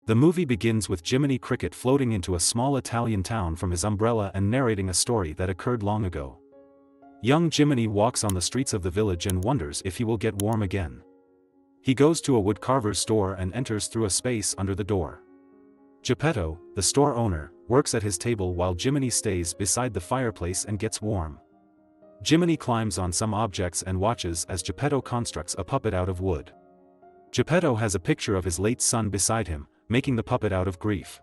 The movie begins with Jiminy Cricket floating into a small Italian town from his umbrella and narrating a story that occurred long ago. Young Jiminy walks on the streets of the village and wonders if he will get warm again. He goes to a woodcarver's store and enters through a space under the door. Geppetto, the store owner, works at his table while Jiminy stays beside the fireplace and gets warm. Jiminy climbs on some objects and watches as Geppetto constructs a puppet out of wood. Geppetto has a picture of his late son beside him, making the puppet out of grief.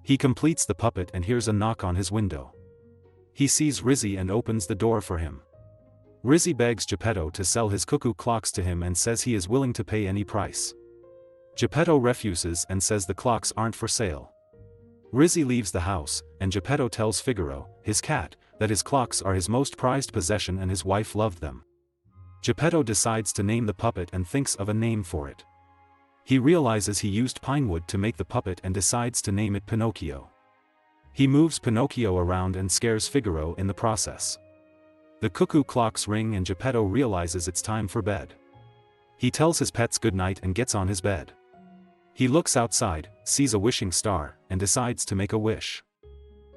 He completes the puppet and hears a knock on his window. He sees Rizzy and opens the door for him. Rizzy begs Geppetto to sell his cuckoo clocks to him and says he is willing to pay any price. Geppetto refuses and says the clocks aren't for sale. Rizzy leaves the house, and Geppetto tells Figaro, his cat, that his clocks are his most prized possession and his wife loved them. Geppetto decides to name the puppet and thinks of a name for it. He realizes he used pine wood to make the puppet and decides to name it Pinocchio. He moves Pinocchio around and scares Figaro in the process. The cuckoo clocks ring and Geppetto realizes it's time for bed. He tells his pets goodnight and gets on his bed. He looks outside, sees a wishing star, and decides to make a wish.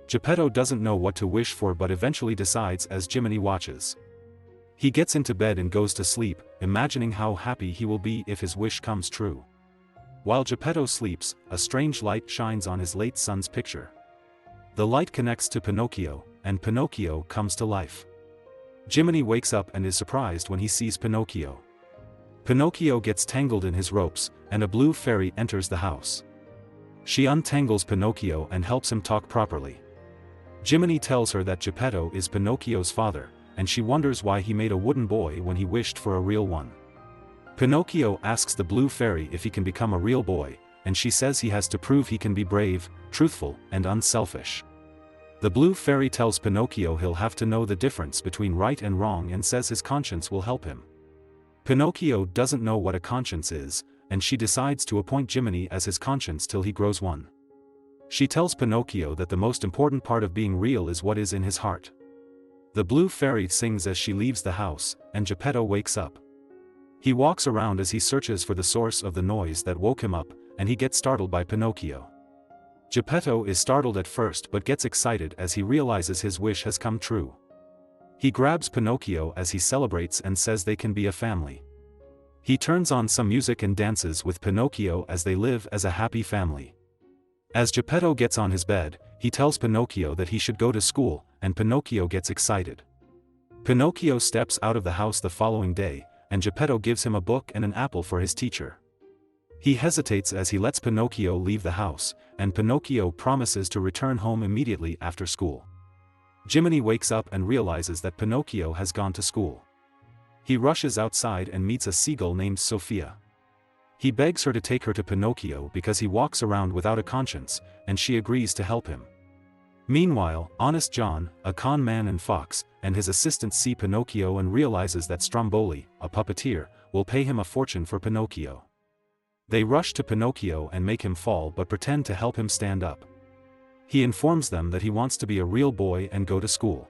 Geppetto doesn't know what to wish for but eventually decides as Jiminy watches. He gets into bed and goes to sleep, imagining how happy he will be if his wish comes true. While Geppetto sleeps, a strange light shines on his late son's picture. The light connects to Pinocchio, and Pinocchio comes to life. Jiminy wakes up and is surprised when he sees Pinocchio. Pinocchio gets tangled in his ropes, and a blue fairy enters the house. She untangles Pinocchio and helps him talk properly. Jiminy tells her that Geppetto is Pinocchio's father, and she wonders why he made a wooden boy when he wished for a real one. Pinocchio asks the blue fairy if he can become a real boy, and she says he has to prove he can be brave, truthful, and unselfish. The blue fairy tells Pinocchio he'll have to know the difference between right and wrong and says his conscience will help him. Pinocchio doesn't know what a conscience is, and she decides to appoint Jiminy as his conscience till he grows one. She tells Pinocchio that the most important part of being real is what is in his heart. The blue fairy sings as she leaves the house, and Geppetto wakes up. He walks around as he searches for the source of the noise that woke him up, and he gets startled by Pinocchio. Geppetto is startled at first but gets excited as he realizes his wish has come true. He grabs Pinocchio as he celebrates and says they can be a family. He turns on some music and dances with Pinocchio as they live as a happy family. As Geppetto gets on his bed, he tells Pinocchio that he should go to school, and Pinocchio gets excited. Pinocchio steps out of the house the following day, and Geppetto gives him a book and an apple for his teacher. He hesitates as he lets Pinocchio leave the house, and Pinocchio promises to return home immediately after school. Jiminy wakes up and realizes that Pinocchio has gone to school. He rushes outside and meets a seagull named Sophia. He begs her to take her to Pinocchio because he walks around without a conscience, and she agrees to help him. Meanwhile, Honest John, a con man and fox, and his assistant see Pinocchio and realizes that Stromboli, a puppeteer, will pay him a fortune for Pinocchio. They rush to Pinocchio and make him fall but pretend to help him stand up. He informs them that he wants to be a real boy and go to school.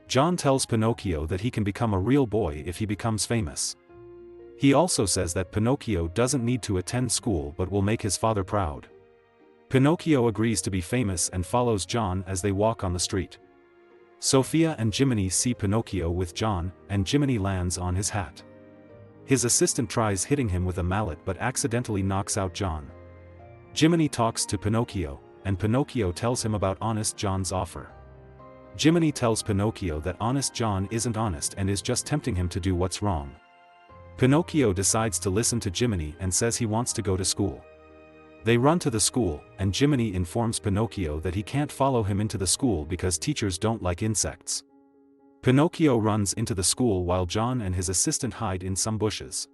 John tells Pinocchio that he can become a real boy if he becomes famous. He also says that Pinocchio doesn't need to attend school but will make his father proud. Pinocchio agrees to be famous and follows John as they walk on the street. Sophia and Jiminy see Pinocchio with John, and Jiminy lands on his hat. His assistant tries hitting him with a mallet but accidentally knocks out John. Jiminy talks to Pinocchio, and Pinocchio tells him about Honest John's offer. Jiminy tells Pinocchio that Honest John isn't honest and is just tempting him to do what's wrong. Pinocchio decides to listen to Jiminy and says he wants to go to school. They run to the school, and Jiminy informs Pinocchio that he can't follow him into the school because teachers don't like insects. Pinocchio runs into the school while John and his assistant hide in some bushes.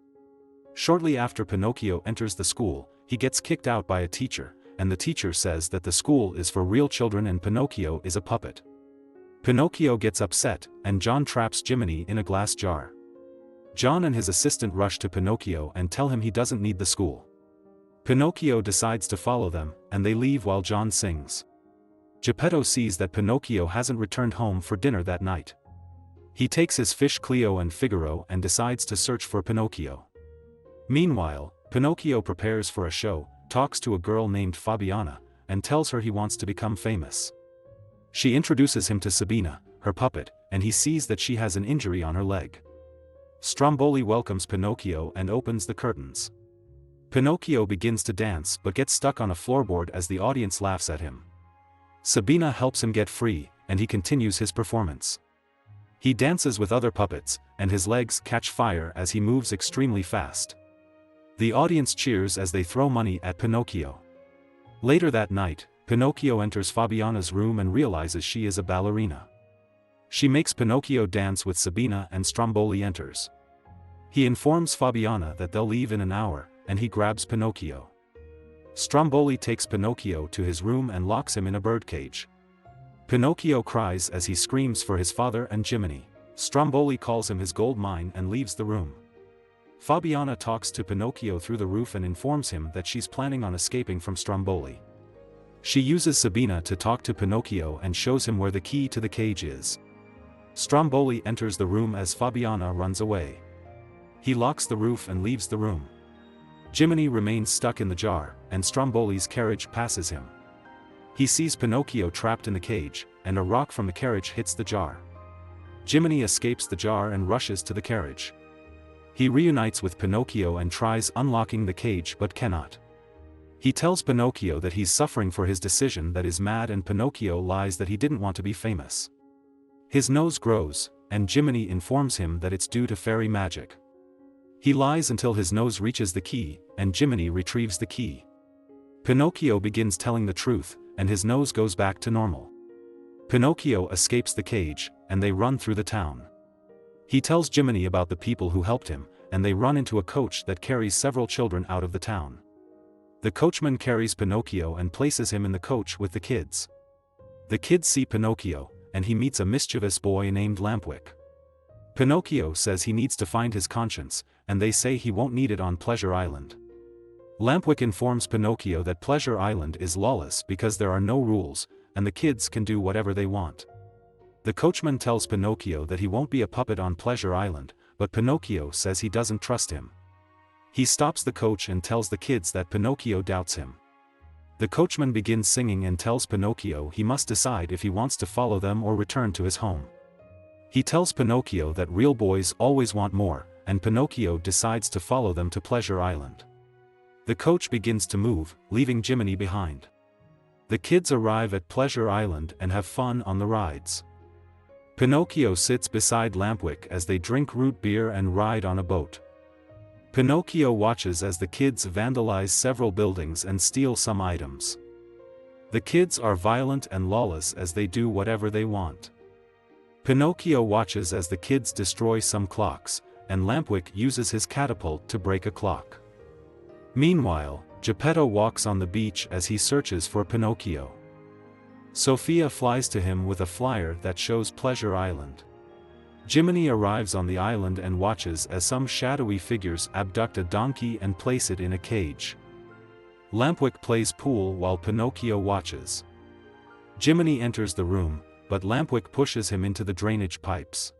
Shortly after Pinocchio enters the school, he gets kicked out by a teacher, and the teacher says that the school is for real children and Pinocchio is a puppet. Pinocchio gets upset, and John traps Jiminy in a glass jar. John and his assistant rush to Pinocchio and tell him he doesn't need the school. Pinocchio decides to follow them, and they leave while John sings. Geppetto sees that Pinocchio hasn't returned home for dinner that night. He takes his fish Cleo and Figaro and decides to search for Pinocchio. Meanwhile, Pinocchio prepares for a show, talks to a girl named Fabiana, and tells her he wants to become famous. She introduces him to Sabina, her puppet, and he sees that she has an injury on her leg. Stromboli welcomes Pinocchio and opens the curtains. Pinocchio begins to dance but gets stuck on a floorboard as the audience laughs at him. Sabina helps him get free, and he continues his performance. He dances with other puppets, and his legs catch fire as he moves extremely fast. The audience cheers as they throw money at Pinocchio. Later that night, Pinocchio enters Fabiana's room and realizes she is a ballerina. She makes Pinocchio dance with Sabina and Stromboli enters. He informs Fabiana that they'll leave in an hour, and he grabs Pinocchio. Stromboli takes Pinocchio to his room and locks him in a birdcage. Pinocchio cries as he screams for his father and Jiminy. Stromboli calls him his gold mine and leaves the room. Fabiana talks to Pinocchio through the roof and informs him that she's planning on escaping from Stromboli. She uses Sabina to talk to Pinocchio and shows him where the key to the cage is. Stromboli enters the room as Fabiana runs away. He locks the roof and leaves the room. Jiminy remains stuck in the jar, and Stromboli's carriage passes him. He sees Pinocchio trapped in the cage, and a rock from the carriage hits the jar. Jiminy escapes the jar and rushes to the carriage. He reunites with Pinocchio and tries unlocking the cage but cannot. He tells Pinocchio that he's suffering for his decision that is mad, and Pinocchio lies that he didn't want to be famous. His nose grows, and Jiminy informs him that it's due to fairy magic. He lies until his nose reaches the key, and Jiminy retrieves the key. Pinocchio begins telling the truth, and his nose goes back to normal. Pinocchio escapes the cage, and they run through the town. He tells Jiminy about the people who helped him, and they run into a coach that carries several children out of the town. The coachman carries Pinocchio and places him in the coach with the kids. The kids see Pinocchio, and he meets a mischievous boy named Lampwick. Pinocchio says he needs to find his conscience, and they say he won't need it on Pleasure Island. Lampwick informs Pinocchio that Pleasure Island is lawless because there are no rules, and the kids can do whatever they want. The coachman tells Pinocchio that he won't be a puppet on Pleasure Island, but Pinocchio says he doesn't trust him. He stops the coach and tells the kids that Pinocchio doubts him. The coachman begins singing and tells Pinocchio he must decide if he wants to follow them or return to his home. He tells Pinocchio that real boys always want more, and Pinocchio decides to follow them to Pleasure Island. The coach begins to move, leaving Jiminy behind. The kids arrive at Pleasure Island and have fun on the rides. Pinocchio sits beside Lampwick as they drink root beer and ride on a boat. Pinocchio watches as the kids vandalize several buildings and steal some items. The kids are violent and lawless as they do whatever they want. Pinocchio watches as the kids destroy some clocks, and Lampwick uses his catapult to break a clock. Meanwhile, Geppetto walks on the beach as he searches for Pinocchio. Sophia flies to him with a flyer that shows Pleasure Island. Jiminy arrives on the island and watches as some shadowy figures abduct a donkey and place it in a cage. Lampwick plays pool while Pinocchio watches. Jiminy enters the room, but Lampwick pushes him into the drainage pipes.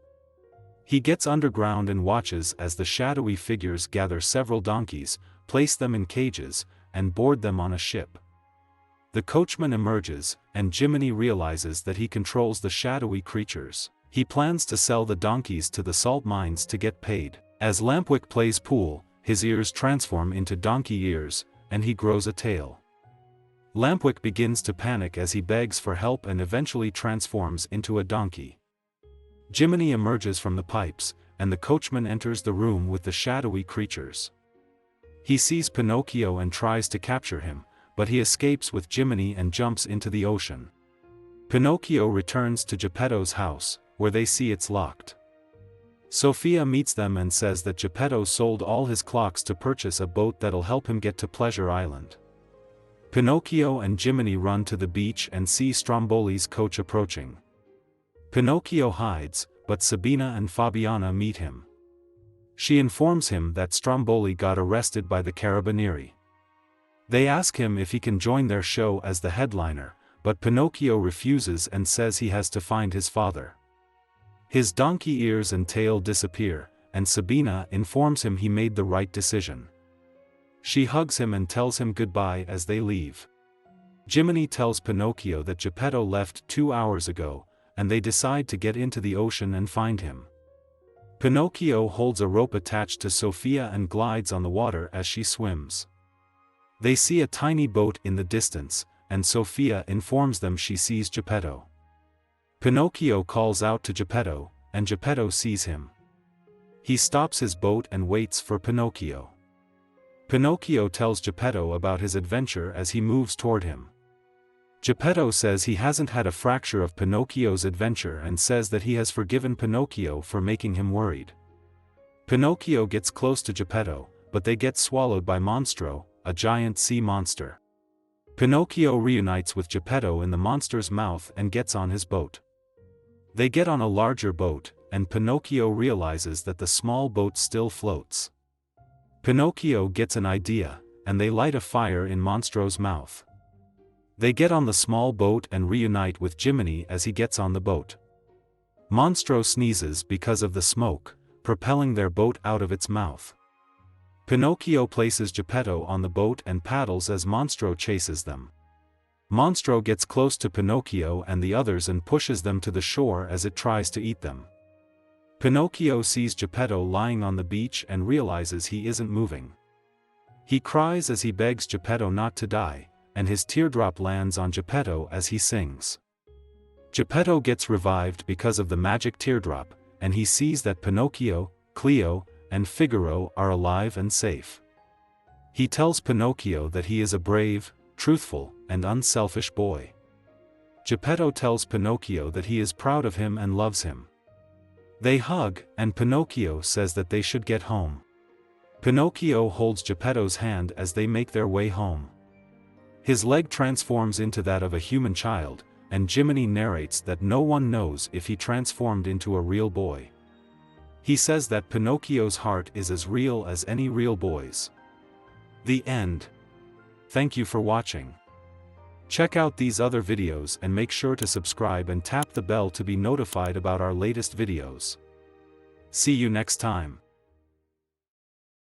He gets underground and watches as the shadowy figures gather several donkeys, place them in cages, and board them on a ship. The coachman emerges, and Jiminy realizes that he controls the shadowy creatures. He plans to sell the donkeys to the salt mines to get paid. As Lampwick plays pool, his ears transform into donkey ears, and he grows a tail. Lampwick begins to panic as he begs for help and eventually transforms into a donkey. Jiminy emerges from the pipes, and the coachman enters the room with the shadowy creatures. He sees Pinocchio and tries to capture him, but he escapes with Jiminy and jumps into the ocean. Pinocchio returns to Geppetto's house, where they see it's locked. Sophia meets them and says that Geppetto sold all his clocks to purchase a boat that'll help him get to Pleasure Island. Pinocchio and Jiminy run to the beach and see Stromboli's coach approaching. Pinocchio hides, but Sabina and Fabiana meet him. She informs him that Stromboli got arrested by the Carabinieri. They ask him if he can join their show as the headliner, but Pinocchio refuses and says he has to find his father. His donkey ears and tail disappear, and Sabina informs him he made the right decision. She hugs him and tells him goodbye as they leave. Jiminy tells Pinocchio that Geppetto left 2 hours ago, and they decide to get into the ocean and find him. Pinocchio holds a rope attached to Sophia and glides on the water as she swims. They see a tiny boat in the distance, and Sophia informs them she sees Geppetto. Pinocchio calls out to Geppetto, and Geppetto sees him. He stops his boat and waits for Pinocchio. Pinocchio tells Geppetto about his adventure as he moves toward him. Geppetto says he hasn't had a fracture of Pinocchio's adventure and says that he has forgiven Pinocchio for making him worried. Pinocchio gets close to Geppetto, but they get swallowed by Monstro, a giant sea monster. Pinocchio reunites with Geppetto in the monster's mouth and gets on his boat. They get on a larger boat, and Pinocchio realizes that the small boat still floats. Pinocchio gets an idea, and they light a fire in Monstro's mouth. They get on the small boat and reunite with Jiminy as he gets on the boat. Monstro sneezes because of the smoke, propelling their boat out of its mouth. Pinocchio places Geppetto on the boat and paddles as Monstro chases them. Monstro gets close to Pinocchio and the others and pushes them to the shore as it tries to eat them. Pinocchio sees Geppetto lying on the beach and realizes he isn't moving. He cries as he begs Geppetto not to die, and his teardrop lands on Geppetto as he sings. Geppetto gets revived because of the magic teardrop, and he sees that Pinocchio, Cleo, and Figaro are alive and safe. He tells Pinocchio that he is a brave, truthful, and unselfish boy. Geppetto tells Pinocchio that he is proud of him and loves him. They hug, and Pinocchio says that they should get home. Pinocchio holds Geppetto's hand as they make their way home. His leg transforms into that of a human child, and Jiminy narrates that no one knows if he transformed into a real boy. He says that Pinocchio's heart is as real as any real boy's. The end. Thank you for watching. Check out these other videos and make sure to subscribe and tap the bell to be notified about our latest videos. See you next time.